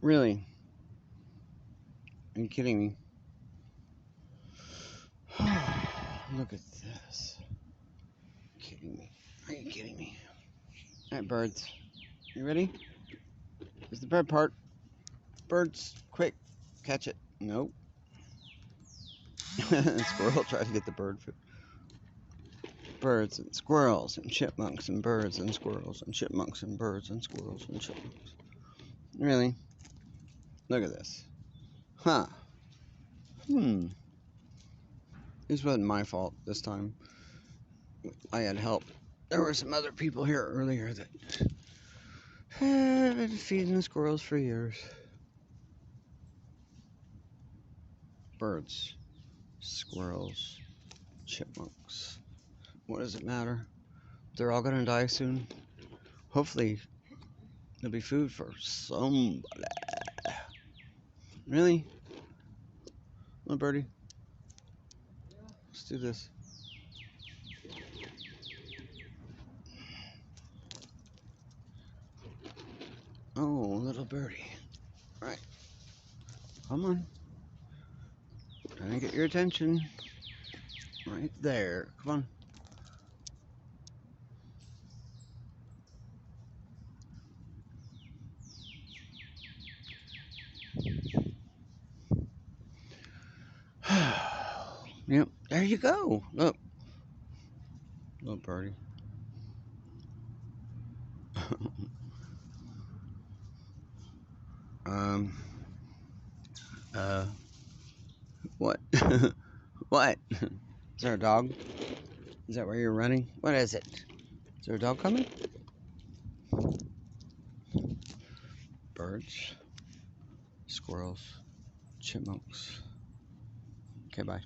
Really? Are you kidding me? Look at this. Kidding me? Are you kidding me? Alright, birds. You ready? Here's the bird part. Birds, quick. Catch it. Nope. Squirrel tried to get the bird food. Birds and squirrels and chipmunks and birds and squirrels and chipmunks and birds and squirrels and chipmunks. Really? Look at this. Huh. This wasn't my fault this time. I had help. There were some other people here earlier that have been feeding the squirrels for years. Birds, squirrels, chipmunks. What does it matter? They're all gonna die soon. Hopefully, there'll be food for somebody. Really? Little birdie? Let's do this. Oh, little birdie. Right. Come on. Trying to get your attention. Right there. Come on. Yep. There you go. Look. Little birdie. um. What? What? Is there a dog? Is that where you're running? What is it? Is there a dog coming? Birds, squirrels, chipmunks. Okay, bye.